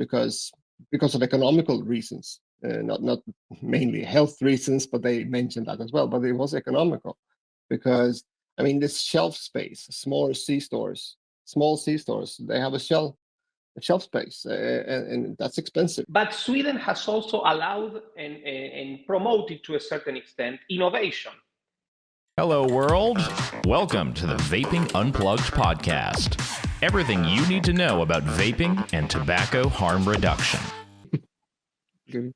because of economical reasons, not mainly health reasons, but they mentioned that as well. But it was economical because I mean this shelf space, small C stores, they have a shelf space, and that's expensive. But Sweden has also allowed and promoted to a certain extent innovation. Hello, world. Welcome to the Vaping Unplugged podcast. Everything you need to know about vaping and tobacco harm reduction. Yeah.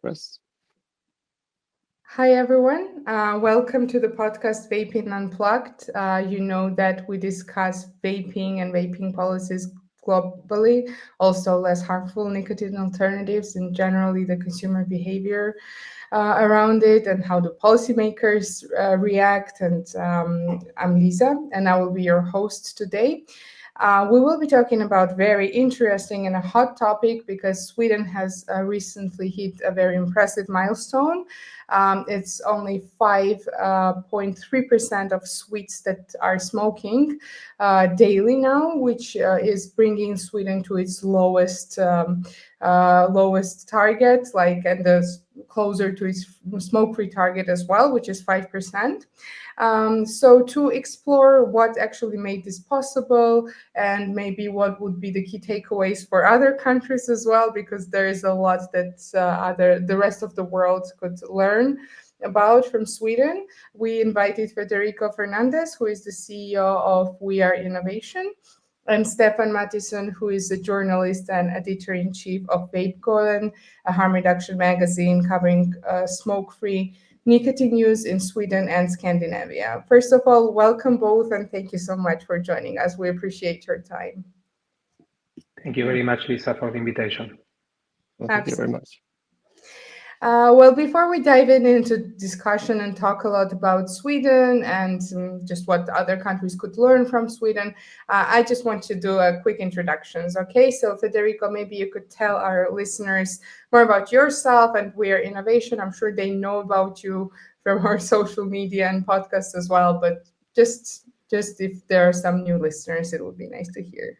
Press. Hi, everyone. Welcome to the podcast Vaping Unplugged. You know that we discuss vaping and vaping policies globally, also less harmful nicotine alternatives and generally the consumer behavior around it and how the policymakers react. And I'm Liza, and I will be your host today. We will be talking about very interesting and a hot topic because Sweden has recently hit a very impressive milestone. It's only 5.3% of Swedes that are smoking daily now, which is bringing Sweden to its lowest target, and closer to its smoke-free target as well, which is 5%. So to explore what actually made this possible and maybe what would be the key takeaways for other countries as well, because there is a lot that the rest of the world could learn about from Sweden, we invited Federico Fernández, who is the CEO of We Are Innovation, and Stefan Mathisson, who is a journalist and editor-in-chief of Vejpkollen, a harm reduction magazine covering smoke-free nicotine use in Sweden and Scandinavia. First of all, welcome both, and thank you so much for joining us. We appreciate your time. Thank you very much, Lisa, for the invitation. Well, thank you very much. Well, before we dive into discussion and talk a lot about Sweden and just what other countries could learn from Sweden, I just want to do a quick introductions. Okay, so Federico, maybe you could tell our listeners more about yourself and We Are Innovation. I'm sure they know about you from our social media and podcasts as well, but just if there are some new listeners, it would be nice to hear.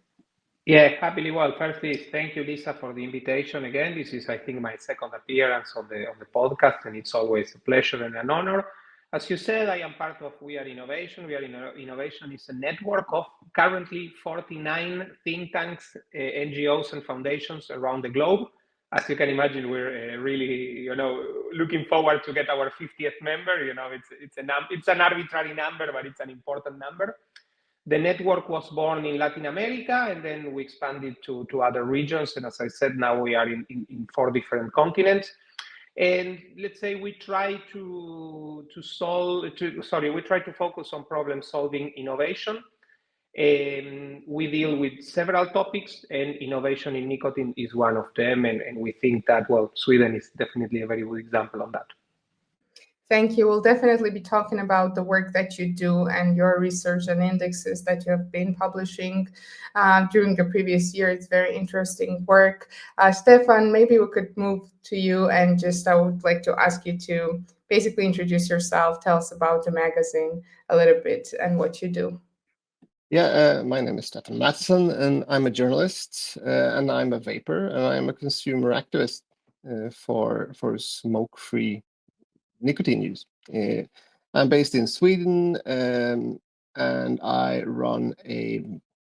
Yeah, happily. Well, firstly, thank you, Lisa, for the invitation again. This is, I think, my second appearance on the podcast, and it's always a pleasure and an honor. As you said, I am part of We Are Innovation. We Are Innovation is a network of currently 49 think tanks, NGOs, and foundations around the globe. As you can imagine, we're really, looking forward to get our 50th member. It's an arbitrary number, but it's an important number. The network was born in Latin America, and then we expanded to other regions. And as I said, now we are in 4 different continents. And let's say we try to focus on problem-solving innovation. We deal with several topics, and innovation in nicotine is one of them. And we think that, well, Sweden is definitely a very good example on that. Thank you. We'll definitely be talking about the work that you do and your research and indexes that you have been publishing during the previous year. It's very interesting work. Stefan, maybe we could move to you, and I would like to ask you to basically introduce yourself, tell us about the magazine a little bit and what you do. Yeah, my name is Stefan Mathisson, and I'm a journalist, and I'm a vapor, and I'm a consumer activist for smoke-free nicotine use. I'm based in Sweden, and I run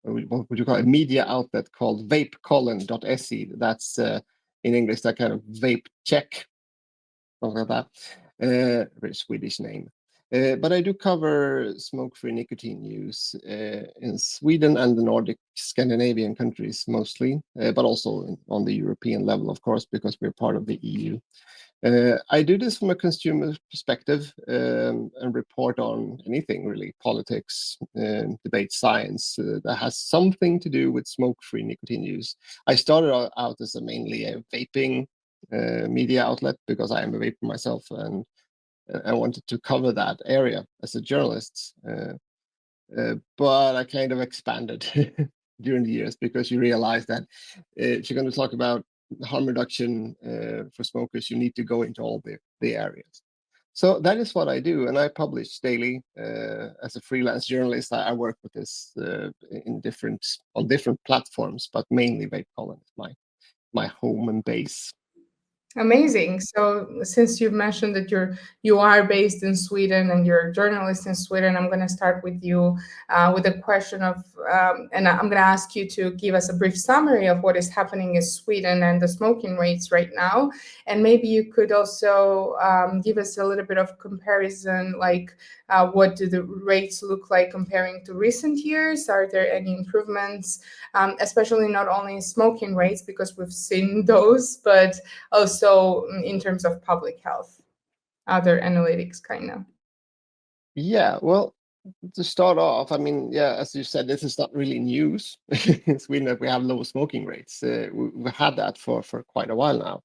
what would you call a media outlet called WVAlliance.se. That's in English that kind of vape check, something like that. Very Swedish name. But I do cover smoke-free nicotine use in Sweden and the Nordic Scandinavian countries mostly, but also on the European level, of course, because we're part of the EU. I do this from a consumer perspective and report on anything really, politics, debate, science that has something to do with smoke-free nicotine use. I started out as mainly a vaping media outlet because I am a vapor myself, and I wanted to cover that area as a journalist. But I kind of expanded during the years because you realize that if you're going to talk about harm reduction for smokers, you need to go into all the areas. So that is what I do, and I publish daily as a freelance journalist. I work with this on different platforms, but mainly Vejpkollen is my home and base. Amazing. So since you mentioned that you are based in Sweden and you're a journalist in Sweden, I'm going to start with you with a question of, and I'm going to ask you to give us a brief summary of what is happening in Sweden and the smoking rates right now. And maybe you could also give us a little bit of comparison, like what do the rates look like comparing to recent years? Are there any improvements, especially not only in smoking rates, because we've seen those, but also in terms of public health, other analytics kind of? Yeah, well, to start off, I mean, yeah, as you said, this is not really news in Sweden that we have low smoking rates. We've had that for quite a while now,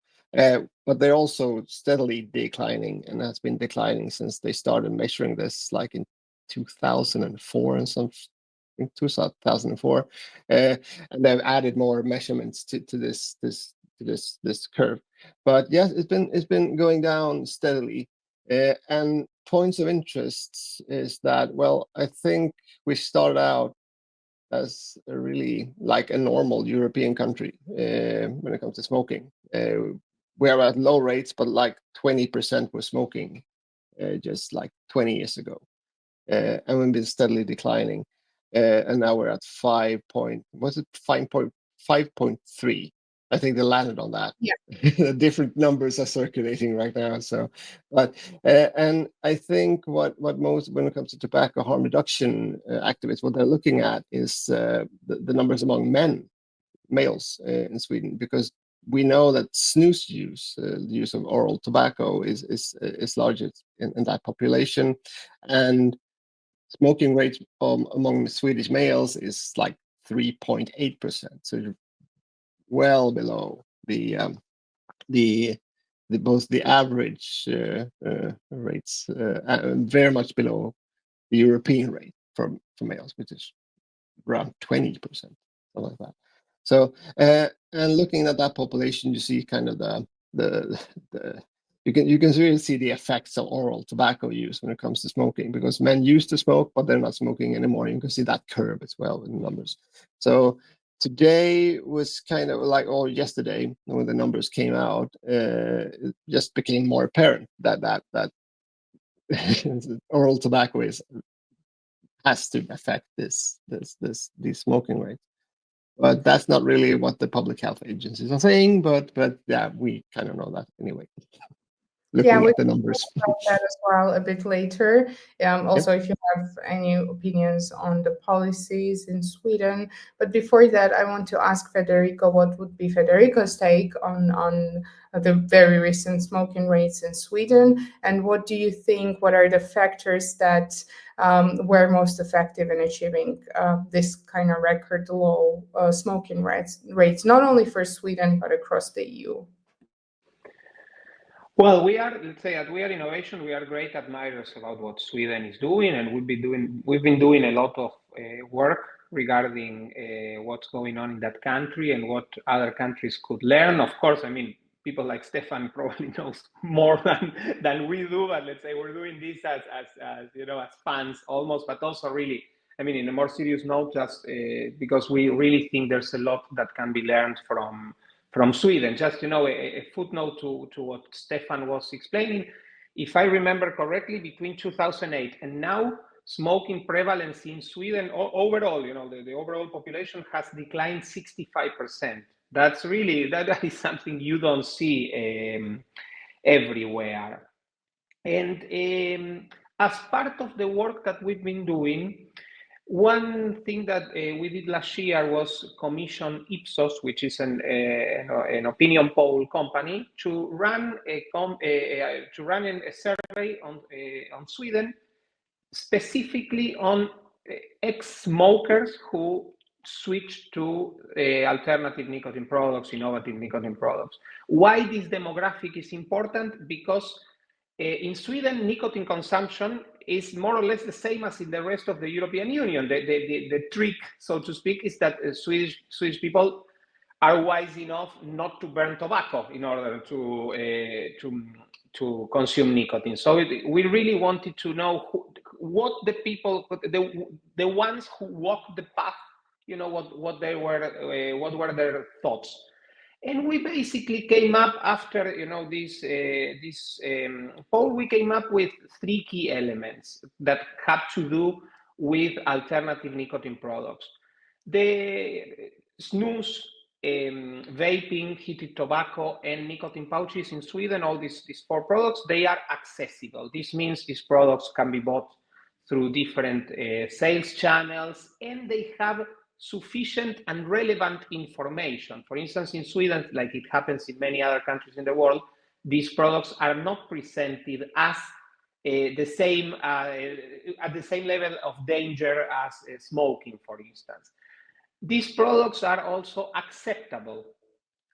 but they're also steadily declining, and has been declining since they started measuring this, like in 2004 and some. In 2004, and they've added more measurements to this curve. But yes, it's been going down steadily. And points of interest is that, well, I think we started out as a really like a normal European country when it comes to smoking. We are at low rates, but like 20% were smoking just like 20 years ago, and we've been steadily declining. And now we're at 5.3. I think they landed on that. Yeah. Different numbers are circulating right now. So, but and I think what most, when it comes to tobacco harm reduction activists, what they're looking at is the numbers among males in Sweden, because we know that snus use, the use of oral tobacco, is largest in that population, and smoking rate among Swedish males is like 3.8%, so well below the both the average rates, very much below the European rate for males, which is around 20%, something like that. So and looking at that population, you see kind of the you can really see the effects of oral tobacco use when it comes to smoking, because men used to smoke, but they're not smoking anymore. You can see that curve as well in the numbers. So today was kind of like, or yesterday when the numbers came out, it just became more apparent that oral tobacco has to affect these smoking rates. But that's not really what the public health agencies are saying. But yeah, we kind of know that anyway. Looking at the numbers. We'll talk about that as well a bit later. Also, if you have any opinions on the policies in Sweden. But before that, I want to ask Federico, what would be Federico's take on the very recent smoking rates in Sweden? And what do you think, what are the factors that were most effective in achieving this kind of record low smoking rates, not only for Sweden, but across the EU? Well, let's say at We Are Innovation, we are great admirers about what Sweden is doing, and we've been doing a lot of work regarding what's going on in that country and what other countries could learn. Of course, I mean, people like Stefan probably knows more than we do, but let's say we're doing this as you know, as fans almost, but also really, I mean, in a more serious note, just because we really think there's a lot that can be learned from Sweden. Just, you know, a footnote to what Stefan was explaining. If I remember correctly, between 2008 and now, smoking prevalence in Sweden overall, you know, the overall population has declined 65%. That's really, that is something you don't see everywhere. And as part of the work that we've been doing, one thing that we did last year was commission Ipsos, which is an opinion poll company, to run a survey on Sweden, specifically on ex-smokers who switched to alternative nicotine products, innovative nicotine products. Why this demographic is important? Because in Sweden, nicotine consumption is more or less the same as in the rest of the European Union. The trick, so to speak, is that Swedish people are wise enough not to burn tobacco in order to to consume nicotine. So we really wanted to know what the people, the ones who walked the path, what were their thoughts. And we basically came up after this poll. We came up with 3 key elements that had to do with alternative nicotine products. The snus, vaping, heated tobacco, and nicotine pouches in Sweden, all these 4 products, they are accessible. This means these products can be bought through different sales channels, and they have sufficient and relevant information. For instance, in Sweden, like it happens in many other countries in the world, these products are not presented as at the same level of danger as smoking, for instance. These products are also acceptable.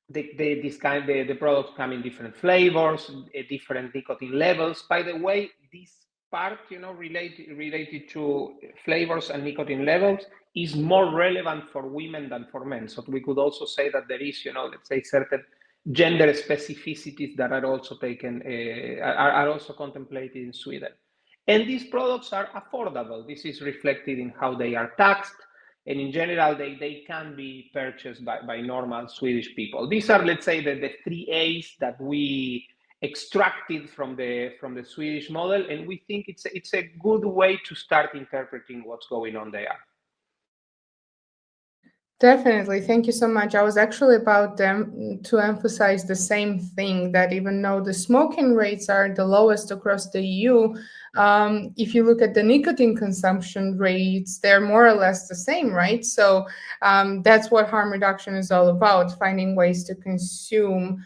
The products come in different flavors, different nicotine levels. By the way, this part, related to flavors and nicotine levels is more relevant for women than for men. So we could also say that there is, let's say, certain gender specificities that are also are also contemplated in Sweden. And these products are affordable. This is reflected in how they are taxed. And in general, they can be purchased by normal Swedish people. These are, let's say, the 3 A's that we extracted from the Swedish model, and we think it's a good way to start interpreting what's going on there. Definitely. Thank you so much. I was actually about to emphasize the same thing, that even though the smoking rates are the lowest across the EU, if you look at the nicotine consumption rates, they're more or less the same, right? So that's what harm reduction is all about, finding ways to consume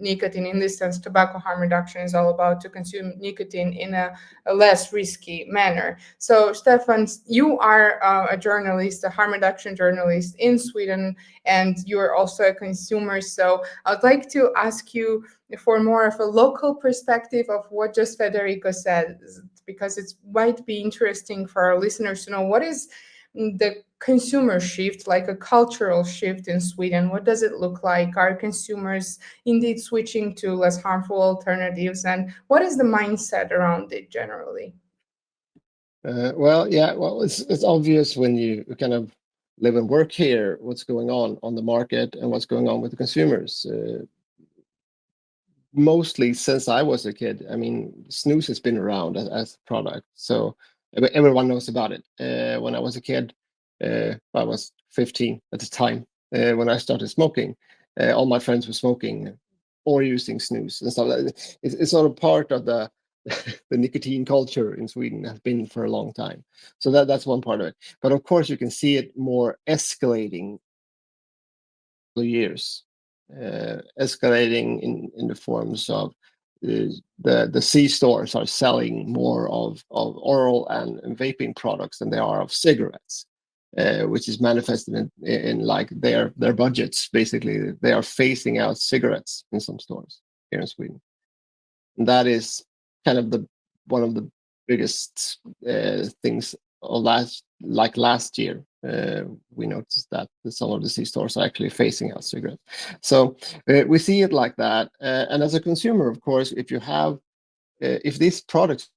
nicotine. In this sense, tobacco harm reduction is all about to consume nicotine in a less risky manner. So Stefan, you are a journalist, a harm reduction journalist in Sweden, and you're also a consumer. So I'd like to ask you for more of a local perspective of what just Federico said, because it might be interesting for our listeners to know what is the consumer shift, like a cultural shift in Sweden. What does it look like? Are consumers indeed switching to less harmful alternatives? And what is the mindset around it generally? It's obvious when you kind of live and work here, what's going on the market and what's going on with the consumers. Mostly since I was a kid, I mean, snus has been around as a product, so everyone knows about it. When I was a kid, I was 15 at the time when I started smoking. All my friends were smoking or using snus and stuff. It's sort of part of the nicotine culture in Sweden, has been for a long time. So that's one part of it. But of course, you can see it more escalating the years. Escalating in the forms of the C stores are selling more of oral and vaping products than they are of cigarettes, which is manifested in like their budgets. Basically, they are phasing out cigarettes in some stores here in Sweden. And that is kind of one of the biggest things of last year. We noticed that some of the C stores are actually phasing out cigarettes. So we see it like that. And as a consumer, of course, if these products.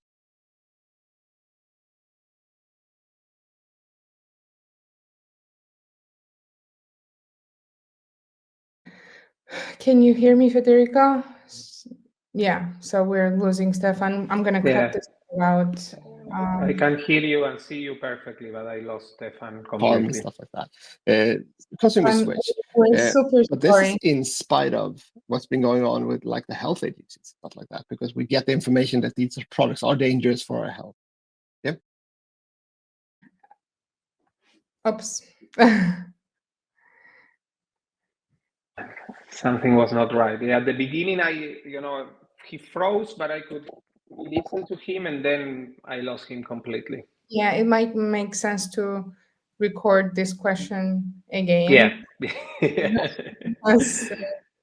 Can you hear me, Federico? Yeah, so we're losing Stefan. I'm going to cut this out. I can hear you and see you perfectly, but I lost Stefan completely. Farm and stuff like that. Consumer switch. But this is in spite of what's been going on with like the health agencies, stuff like that, because we get the information that these products are dangerous for our health. Yep. Oops. Something was not right. Yeah, at the beginning, he froze, but I could listen to him, and then I lost him completely. Yeah, it might make sense to record this question again. Yeah.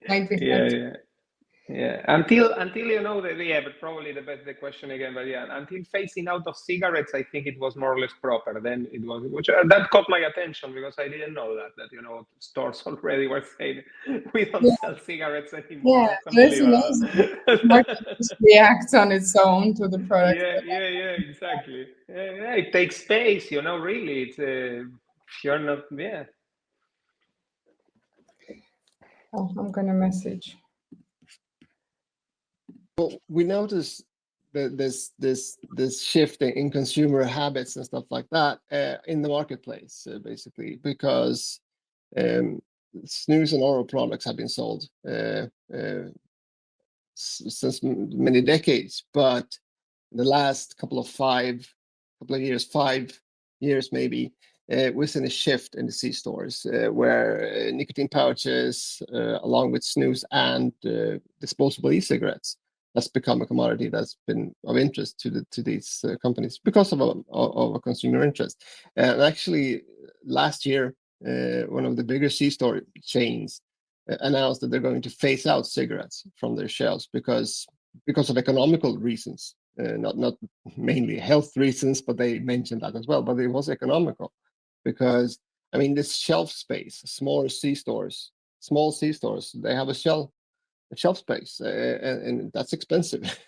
Might be Yeah, until but probably the question again, but yeah, until phasing out of cigarettes, I think it was more or less proper. Then it was, which that caught my attention because I didn't know that stores already were saying we don't Yeah, sell cigarettes anymore yeah, or something it's like amazing. The that. market just reacts on its own to the product. Yeah, exactly. Yeah, it takes space, really. It's if you're not, yeah. Oh, I'm gonna message. Well, we notice that this shift in consumer habits and stuff like that in the marketplace, basically, because snus and oral products have been sold since many decades, but the last couple of years, 5 years maybe, we've seen a shift in the C-stores where nicotine pouches, along with snus and disposable e-cigarettes, that's become a commodity that's been of interest to these companies because of a consumer interest. And actually, last year, one of the bigger C-store chains announced that they're going to phase out cigarettes from their shelves because of economical reasons. Not mainly health reasons, but they mentioned that as well. But it was economical because, I mean, this shelf space, small C stores, they have a shelf space, and that's expensive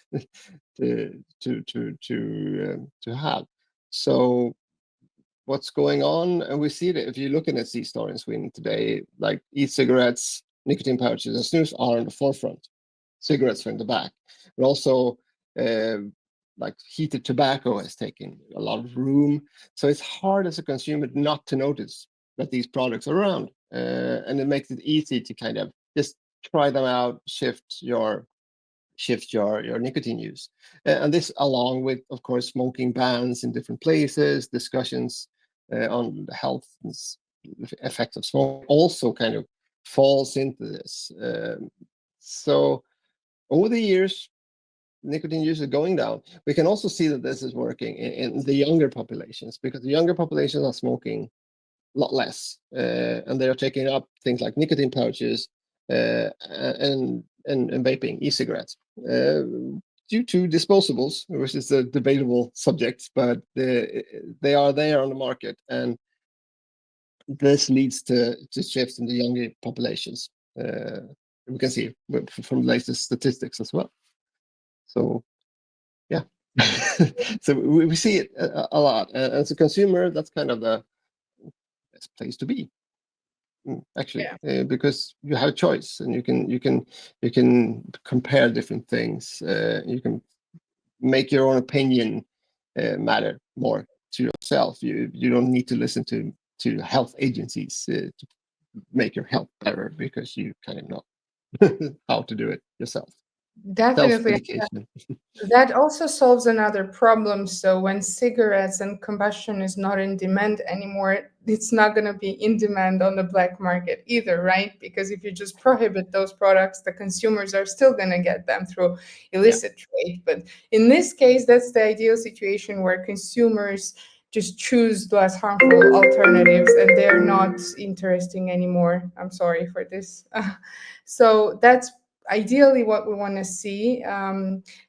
to have. So what's going on, and we see that if you're looking at C-store in Sweden today, like e-cigarettes, nicotine pouches, and snus are on the forefront. Cigarettes are in the back, but also like heated tobacco has taken a lot of room. So it's hard as a consumer not to notice that these products are around, and it makes it easy to kind of just try them out, shift your nicotine use. And this, along with, of course, smoking bans in different places, discussions on the health effects of smoke, also kind of falls into this. So over the years, nicotine use is going down. We can also see that this is working in the younger populations, because the younger populations are smoking a lot less, and they are taking up things like nicotine pouches and vaping, e-cigarettes, due to disposables, which is a debatable subject, but they are there on the market, and this leads to shifts in the younger populations. We can see from the latest statistics as well. So, yeah. So we see it a lot. And as a consumer, that's kind of the best place to be, actually, because you have a choice, and you can compare different things. You can make your own opinion matter more to yourself. You don't need to listen to health agencies to make your health better, because you kind of know how to do it yourself. Definitely. Self-medication. That also solves another problem. So when cigarettes and combustion is not in demand anymore, it's not going to be in demand on the black market either, right? Because if you just prohibit those products, the consumers are still going to get them through illicit trade. But in this case, that's the ideal situation where consumers just choose less harmful alternatives and they're not interesting anymore. I'm sorry for this. So that's ideally what we want to see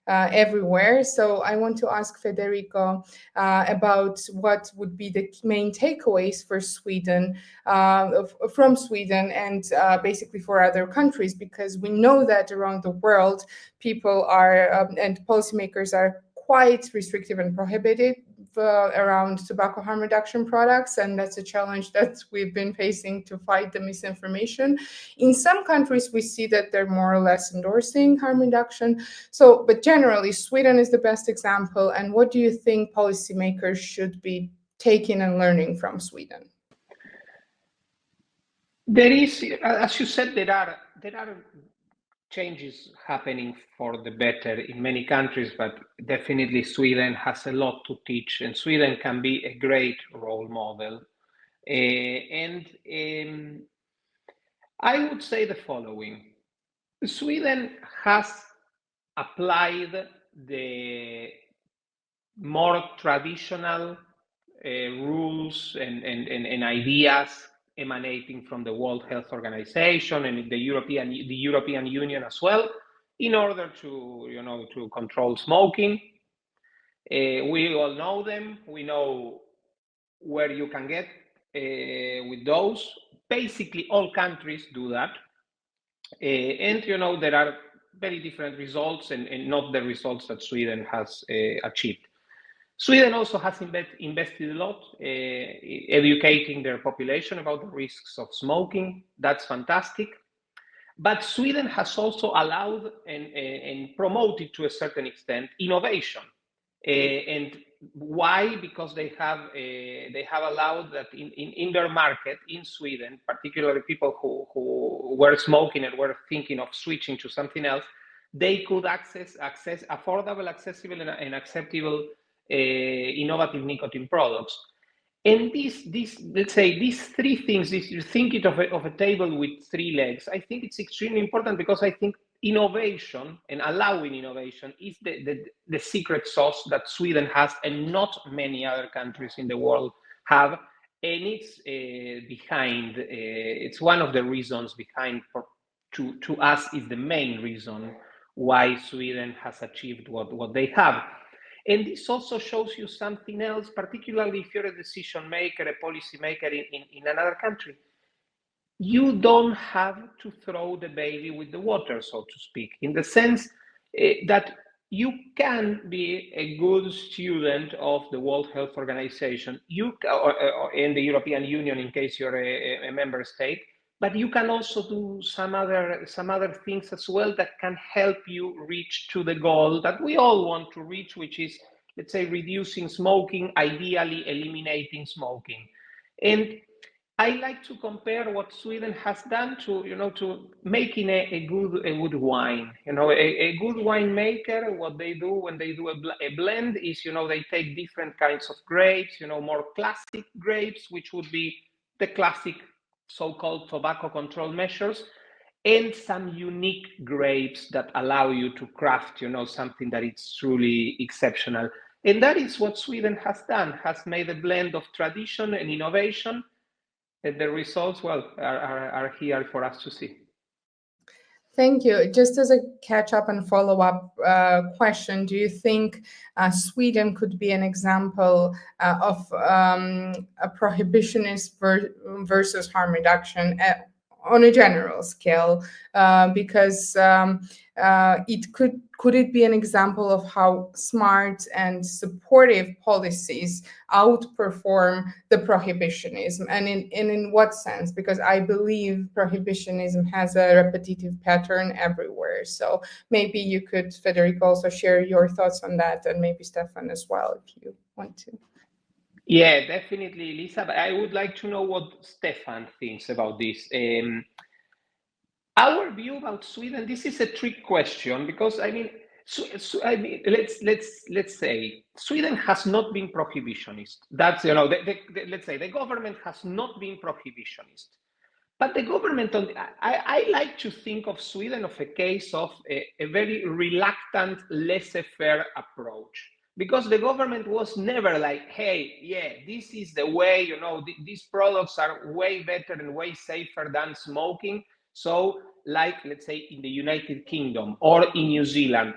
everywhere. So I want to ask Federico about what would be the main takeaways for Sweden, from Sweden, and basically for other countries, because we know that around the world, people are and policymakers are quite restrictive and prohibitive around tobacco harm reduction products, and that's a challenge that we've been facing to fight the misinformation. In some countries, we see that they're more or less endorsing harm reduction. So, but generally, Sweden is the best example. And what do you think policymakers should be taking and learning from Sweden? There is, as you said, there are changes happening for the better in many countries, but definitely Sweden has a lot to teach, and Sweden can be a great role model. I would say the following. Sweden has applied the more traditional rules and ideas emanating from the World Health Organization and the European Union as well in order to control smoking. We all know them. We know where you can get with those. Basically, all countries do that. And there are very different results and not the results that Sweden has achieved. Sweden also has invested a lot educating their population about the risks of smoking. That's fantastic. But Sweden has also allowed and promoted to a certain extent innovation. And why? Because they have allowed that in their market in Sweden, particularly people who were smoking and were thinking of switching to something else, they could access affordable, accessible, and acceptable innovative nicotine products. And let's say these three things, if you think it of a table with three legs, I think it's extremely important, because I think innovation and allowing innovation is the secret sauce that Sweden has and not many other countries in the world have. And it's it's one of the reasons behind, to us, is the main reason why Sweden has achieved what they have. And this also shows you something else, particularly if you're a decision maker, a policy maker in another country. You don't have to throw the baby with the water, so to speak, in the sense that you can be a good student of the World Health Organization, or in the European Union in case you're a member state, but you can also do some other things as well that can help you reach to the goal that we all want to reach, which is, let's say, reducing smoking, ideally eliminating smoking. And I like to compare what Sweden has done to making a good wine. A good winemaker, what they do when they do a blend is, they take different kinds of grapes, more classic grapes, which would be the classic so-called tobacco control measures, and some unique grapes that allow you to craft, something that is truly exceptional. And that is what Sweden has done, has made a blend of tradition and innovation. And the results, well, are here for us to see. Thank you. Just as a catch-up and follow-up question, do you think Sweden could be an example of a prohibitionist versus harm reduction on a general scale? Because could it be an example of how smart and supportive policies outperform the prohibitionism, and in what sense? Because I believe prohibitionism has a repetitive pattern everywhere. So maybe you could, Federico, also share your thoughts on that, and maybe Stefan as well, if you want to. Yeah, definitely, Lisa. But I would like to know what Stefan thinks about this. Our view about Sweden, this is a trick question, because let's say Sweden has not been prohibitionist. That's let's say the government has not been prohibitionist, but the government I like to think of Sweden of a case of a very reluctant laissez-faire approach, because the government was never like, hey, yeah, this is the way, these products are way better and way safer than smoking. So, like, let's say in the United Kingdom or in New Zealand,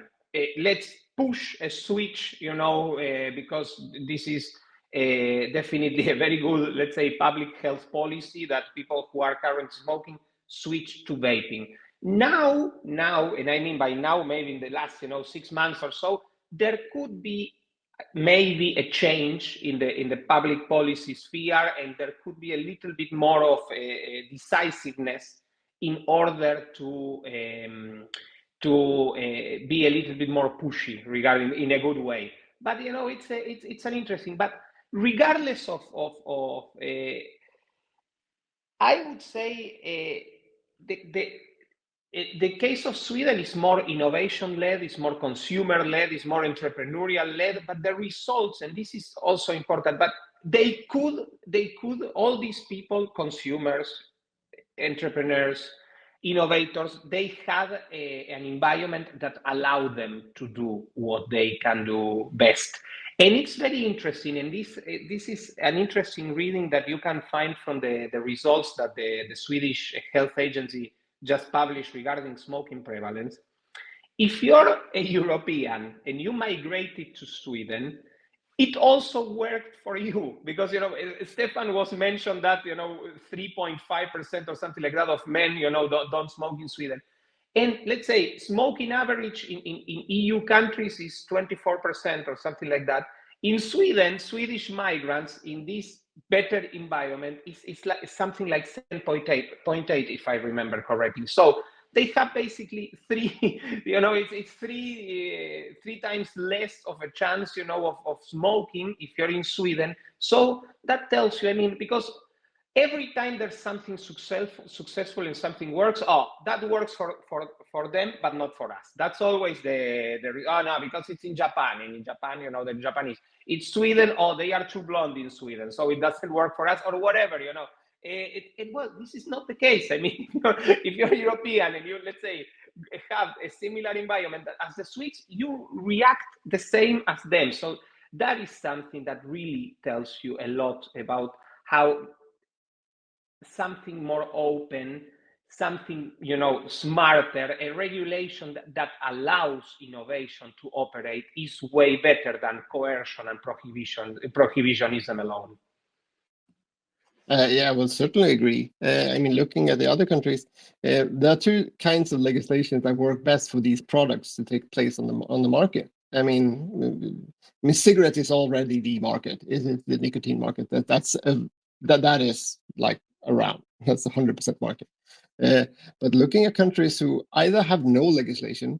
let's push a switch, because this is definitely a very good, let's say, public health policy that people who are currently smoking switch to vaping. Now, and I mean by now, maybe in the last, 6 months or so, there could be maybe a change in the public policy sphere, and there could be a little bit more of a decisiveness in order to be a little bit more pushy regarding, in a good way. But it's an interesting. But regardless of I would say the case of Sweden is more innovation-led, is more consumer-led, is more entrepreneurial-led. But the results, and this is also important, but they could all these people, consumers, entrepreneurs, innovators, they have an environment that allows them to do what they can do best. And it's very interesting, and this is an interesting reading that you can find from the results that the Swedish Health Agency just published regarding smoking prevalence. if you're a European and you migrated to Sweden, it also worked for you because, Stefan was mentioned that, 3.5% or something like that of men, don't smoke in Sweden. And let's say smoking average in EU countries is 24% or something like that. In Sweden, Swedish migrants in this better environment is like something like 7.8, if I remember correctly. So they have basically three, it's three times less of a chance, of smoking if you're in Sweden. So that tells you, because every time there's something successful and something works, that works for them, but not for us. That's always no, because it's in Japan, and in Japan, the Japanese. It's Sweden, they are too blonde in Sweden, so it doesn't work for us, or whatever, Well, this is not the case. If you're European and you, let's say, have a similar environment as the Swedes, you react the same as them. So that is something that really tells you a lot about how something more open, something smarter, a regulation that allows innovation to operate is way better than coercion and prohibitionism alone. Yeah, I will certainly agree. Looking at the other countries, there are two kinds of legislation that work best for these products to take place on the market. Cigarette is already the market. Is it the nicotine market? That is like around. That's 100% market. But looking at countries who either have no legislation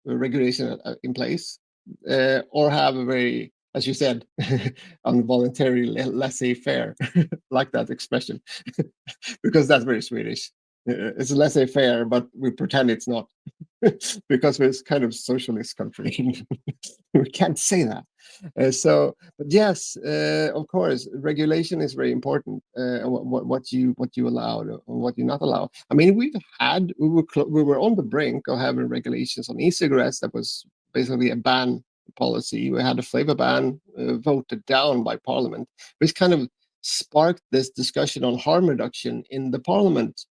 or regulation in place, or have a very, as you said, involuntary laissez-faire, like that expression, because that's very Swedish. It's laissez-faire, but we pretend it's not, because we're kind of socialist country. We can't say that. But yes, of course, regulation is very important. What you allow or what you not allow. We were on the brink of having regulations on e-cigarettes that was basically a ban policy. We had a flavor ban voted down by Parliament, which kind of sparked this discussion on harm reduction in the Parliament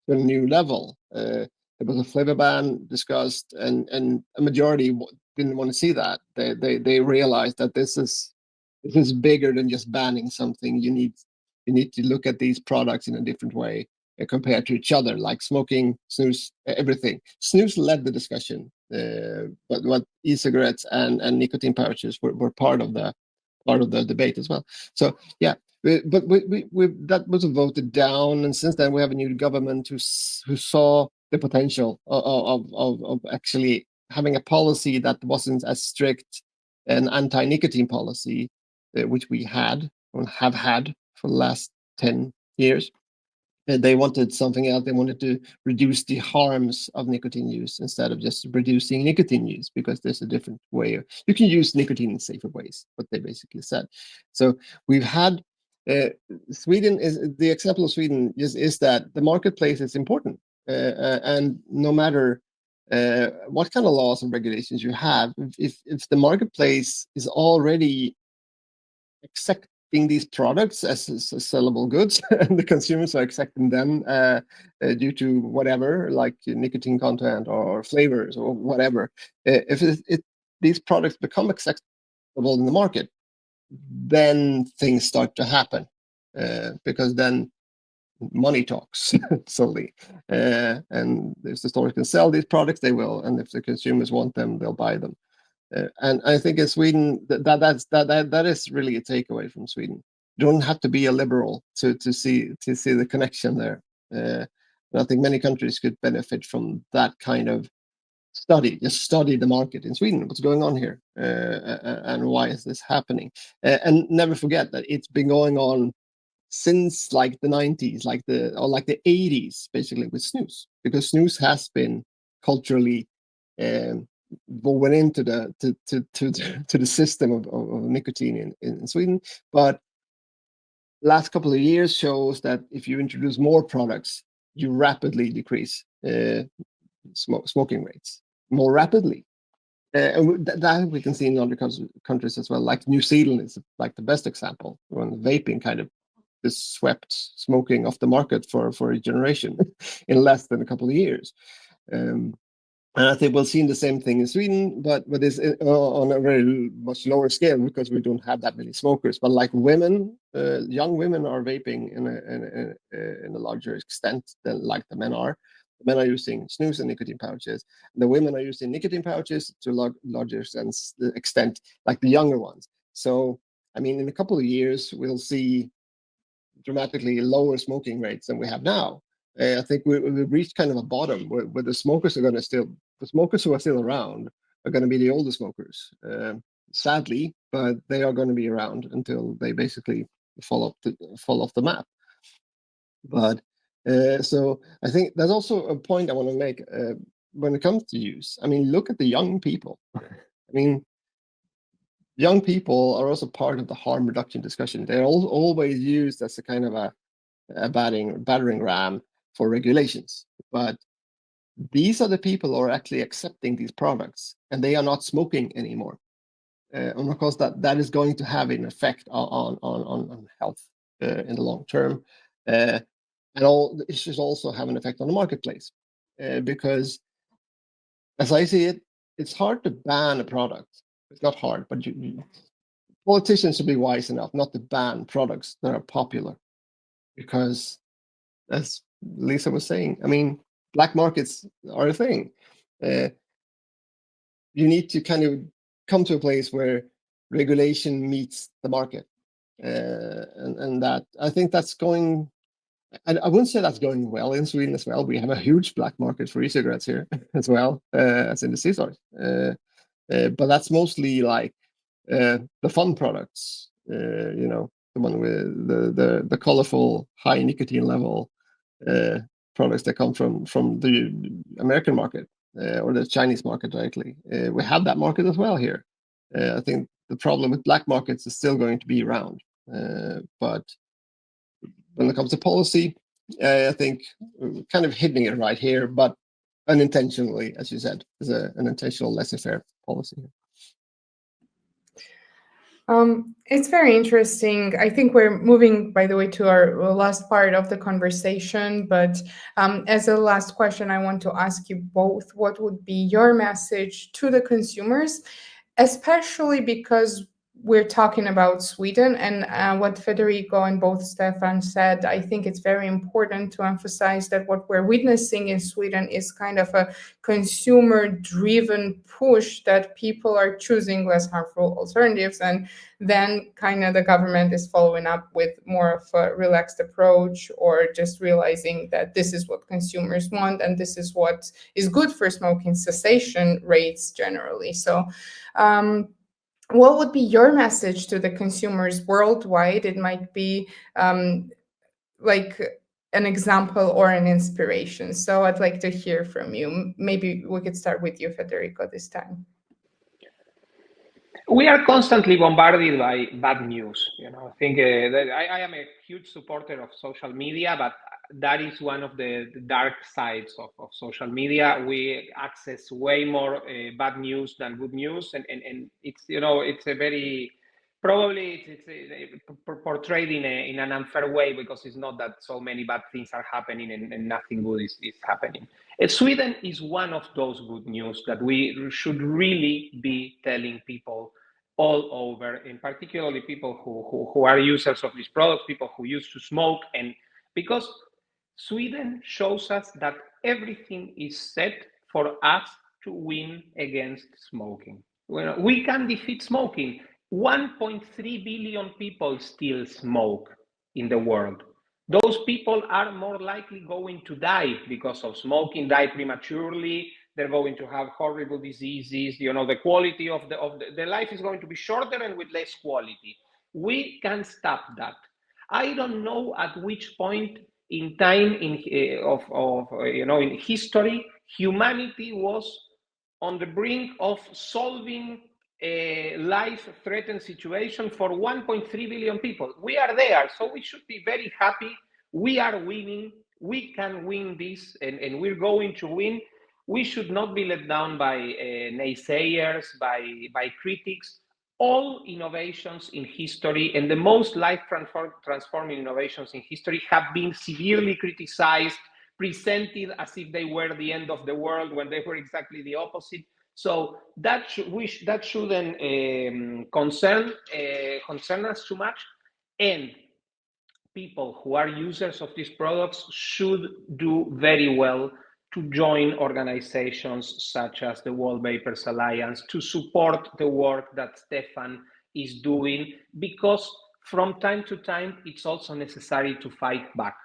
to a new level. There was a flavor ban discussed, and a majority didn't want to see that. They realized that this is bigger than just banning something. You need to look at these products in a different way compared to each other, like smoking, snus, everything. Snus led the discussion, but what e-cigarettes and nicotine pouches were part of the debate as well. So yeah. But that was voted down, and since then we have a new government who saw the potential of actually having a policy that wasn't as strict an anti-nicotine policy, which we had or have had for the last 10 years. They wanted something else. They wanted to reduce the harms of nicotine use instead of just reducing nicotine use, because there's a different way. You can use nicotine in safer ways, what they basically said. So we've had Sweden is the example of Sweden is that the marketplace is important, and no matter what kind of laws and regulations you have, if the marketplace is already accepting these products as sellable goods and the consumers are accepting them due to whatever, like nicotine content or flavors or whatever, if these products become acceptable in the market, then things start to happen, because then money talks solely, and if the stores can sell these products, they will, and if the consumers want them, they'll buy them. And I think in Sweden, that is really a takeaway from Sweden. You don't have to be a liberal to see the connection there. And I think many countries could benefit from that kind of study. Just study the market in Sweden. What's going on here, and why is this happening? And never forget that it's been going on since like the 90s, like the 80s, basically, with snus, because snus has been culturally woven into the system of nicotine in Sweden. But last couple of years shows that if you introduce more products, you rapidly decrease smoking rates more rapidly. And that we can see in other countries as well. Like New Zealand is like the best example, when vaping kind of just swept smoking off the market for a generation in less than a couple of years. And And I think we'll see the same thing in Sweden, but it's on a very much lower scale because we don't have that many smokers. But like women, young women are vaping in a larger extent than like the men are. The men are using snus and nicotine pouches. The women are using nicotine pouches to a larger extent, like the younger ones. So, I mean, in a couple of years, we'll see dramatically lower smoking rates than we have now. I think we've reached kind of a bottom where the smokers are going to the smokers who are still around are going to be the older smokers, sadly, but they are going to be around until they basically fall off the map. But so I think there's also a point I want to make when it comes to use. I mean, look at the young people. I mean, young people are also part of the harm reduction discussion. They're always used as a kind of a battering ram for regulations. But these are the people who are actually accepting these products, and they are not smoking anymore. And of course, that is going to have an effect on health in the long term. And it should also have an effect on the marketplace. Because as I see it, it's hard to ban a product. It's not hard, but politicians should be wise enough not to ban products that are popular. Because as Lisa was saying, I mean, black markets are a thing. You need to kind of come to a place where regulation meets the market. And that, I think that's going, I wouldn't say that's going well in Sweden as well. We have a huge black market for e-cigarettes here as well, as in the C-stores. But that's mostly like the fun products, the one with the colorful high nicotine level products that come from the American market or the Chinese market directly. We have that market as well here. I think the problem with black markets is still going to be around. But when it comes to policy, I think we're kind of hitting it right here, but unintentionally, as you said, is an intentional laissez-faire policy. It's very interesting. I think we're moving, by the way, to our last part of the conversation. But as a last question, I want to ask you both, what would be your message to the consumers, especially because we're talking about Sweden, and what Federico and both Stefan said, I think it's very important to emphasize that what we're witnessing in Sweden is kind of a consumer-driven push that people are choosing less harmful alternatives, and then kind of the government is following up with more of a relaxed approach, or just realizing that this is what consumers want and this is what is good for smoking cessation rates generally. So what would be your message to the consumers worldwide? It might be like an example or an inspiration. So I'd like to hear from you. Maybe we could start with you, Federico, this time. We are constantly bombarded by bad news. I think that I am a huge supporter of social media, but that is one of the dark sides of social media. We access way more bad news than good news, and it's it's a very probably it's portrayed in an unfair way, because it's not that so many bad things are happening and nothing good is happening. Sweden is one of those good news that we should really be telling people all over, and particularly people who are users of these products, people who used to smoke, and because Sweden shows us that everything is set for us to win against smoking. We can defeat smoking. 1.3 billion people still smoke in the world. Those people are more likely going to die because of smoking, die prematurely. They're going to have horrible diseases. The quality of the life is going to be shorter and with less quality. We can stop that. I don't know at which point in time in history humanity was on the brink of solving a life-threatening situation for 1.3 billion people. We are there, so we should be very happy. We are winning. We can win this, and we're going to win. We should not be let down by naysayers, by critics. All innovations in history, and the most life-transforming innovations in history, have been severely criticized, presented as if they were the end of the world when they were exactly the opposite. So that shouldn't concern us too much. And people who are users of these products should do very well to join organizations such as the World Vapers Alliance to support the work that Stefan is doing, because from time to time, it's also necessary to fight back.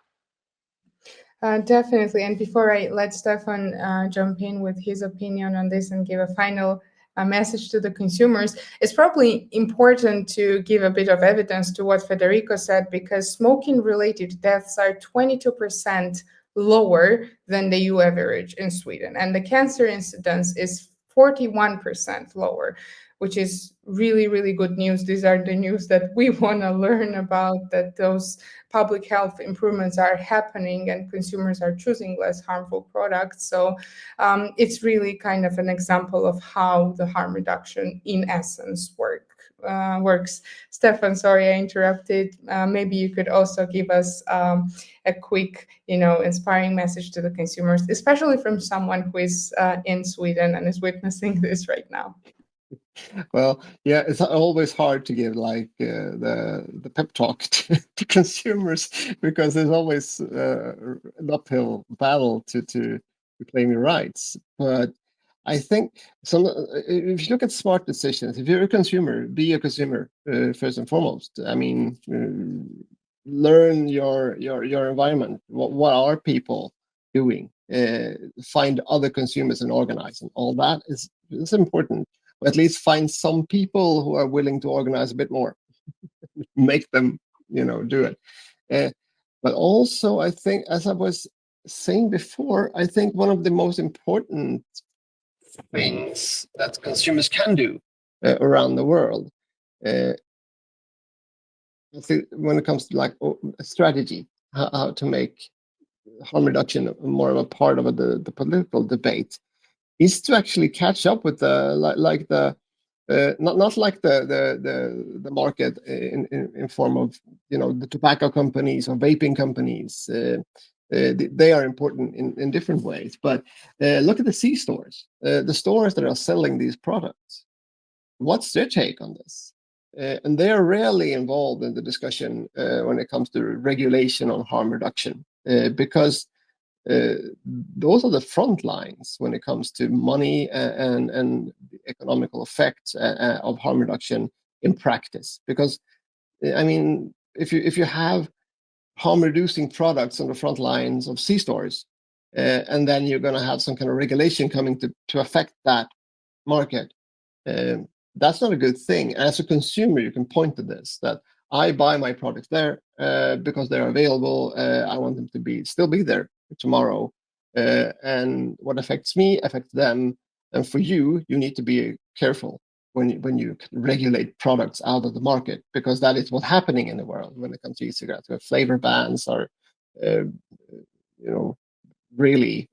Definitely. And before I let Stefan jump in with his opinion on this and give a final message to the consumers, it's probably important to give a bit of evidence to what Federico said, because smoking-related deaths are 22% lower than the EU average in Sweden, and the cancer incidence is 41% lower, which is really, really good news. These are the news that we want to learn about, that those public health improvements are happening and consumers are choosing less harmful products. So it's really kind of an example of how the harm reduction in essence works. Stefan, sorry I interrupted. Maybe you could also give us a quick, inspiring message to the consumers, especially from someone who is in Sweden and is witnessing this right now. Well, yeah, it's always hard to give like the pep talk to consumers, because there's always an uphill battle to claim your rights. But I think if you look at smart decisions, if you're a consumer, be a consumer first and foremost. I mean, learn your environment. What are people doing? Find other consumers and organize, and all that is important. Or at least find some people who are willing to organize a bit more, make them, do it. But also, I think, as I was saying before, I think one of the most important things that consumers can do around the world, I think when it comes to like a strategy, how to make harm reduction more of a part of the political debate, is to actually catch up with the not like the market in form of the tobacco companies or vaping companies. They are important in different ways, but look at the C-stores, the stores that are selling these products. What's their take on this? And they are rarely involved in the discussion when it comes to regulation on harm reduction, because those are the front lines when it comes to money and the economical effects of harm reduction in practice. Because I mean, if you have harm reducing products on the front lines of C-stores, and then you're going to have some kind of regulation coming to affect that market, that's not a good thing. And as a consumer, you can point to this, that I buy my products there because they're available. I want them to still be there tomorrow, and what affects me affects them. And for you need to be careful when you regulate products out of the market, because that is what's happening in the world when it comes to e-cigarettes. Flavor bans are, really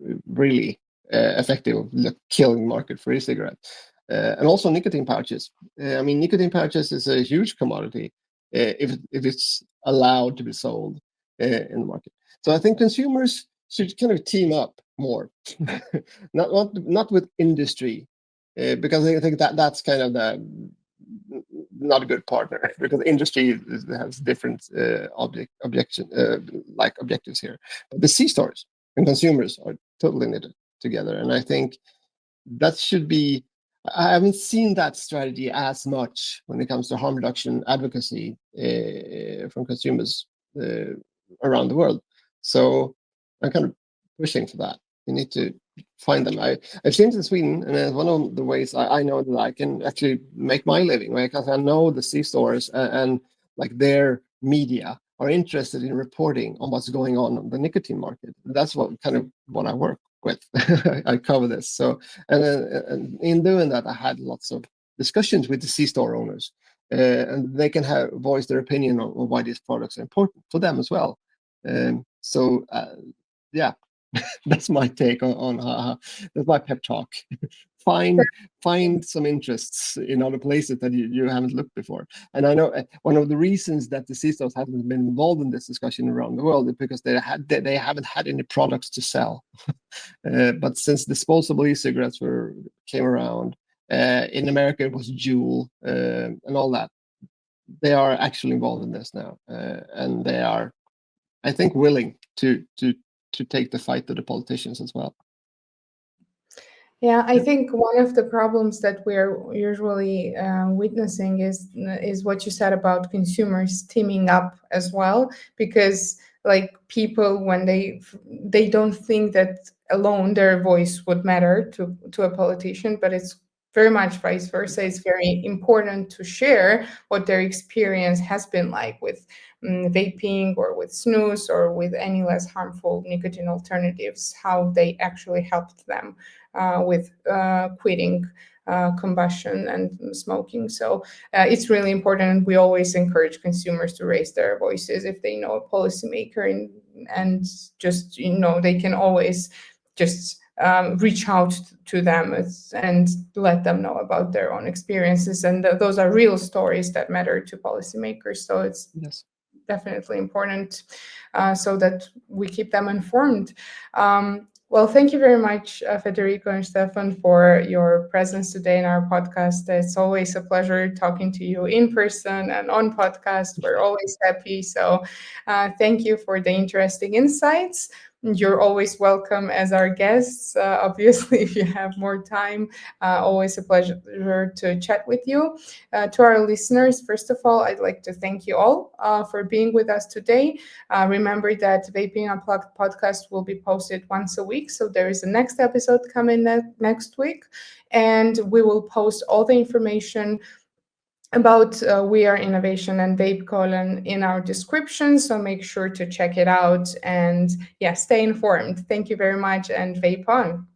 effective, killing market for e-cigarettes, and also nicotine pouches. I mean, nicotine pouches is a huge commodity if it's allowed to be sold in the market. So I think consumers should kind of team up more, not with industry, because I think that's kind of not a good partner, because industry has different objectives here. But the C-stores and consumers are totally knitted together, and I think that should be. I haven't seen that strategy as much when it comes to harm reduction advocacy from consumers around the world. So I'm kind of pushing for that. You need to find them. I've seen it in Sweden, and one of the ways I know that I can actually make my living, right? Because I know the C-stores and like their media are interested in reporting on what's going on the nicotine market. That's what I work with. I cover this. So, and in doing that, I had lots of discussions with the C-store owners, and they can voice their opinion on why these products are important for them as well. Yeah, that's my take on that's my pep talk find some interests in other places that you haven't looked before. And I know one of the reasons that the CISOs haven't been involved in this discussion around the world is because they haven't had any products to sell. But since disposable e-cigarettes came around, in America it was Juul and all that, they are actually involved in this now, and they are, I think, willing to take the fight to the politicians as well. Yeah, I think one of the problems that we're usually witnessing is what you said about consumers teaming up as well, because like people, when they don't think that alone their voice would matter to a politician, but it's very much vice versa. It's very important to share what their experience has been like with vaping or with snus or with any less harmful nicotine alternatives, how they actually helped them with quitting combustion and smoking. So it's really important. We always encourage consumers to raise their voices if they know a policymaker, and just, they can always just reach out to them and let them know about their own experiences. And those are real stories that matter to policymakers. So it's definitely important so that we keep them informed. Well, thank you very much, Federico and Stefan, for your presence today in our podcast. It's always a pleasure talking to you in person and on podcast. We're always happy. So thank you for the interesting insights. You're always welcome as our guests. Obviously, if you have more time, always a pleasure to chat with you. To our listeners, first of all, I'd like to thank you all for being with us today. Remember that Vaping Unplugged podcast will be posted once a week. So there is a next episode coming next week, and we will post all the information about We Are Innovation and Vejpkollen in our description. So make sure to check it out and stay informed. Thank you very much, and vape on.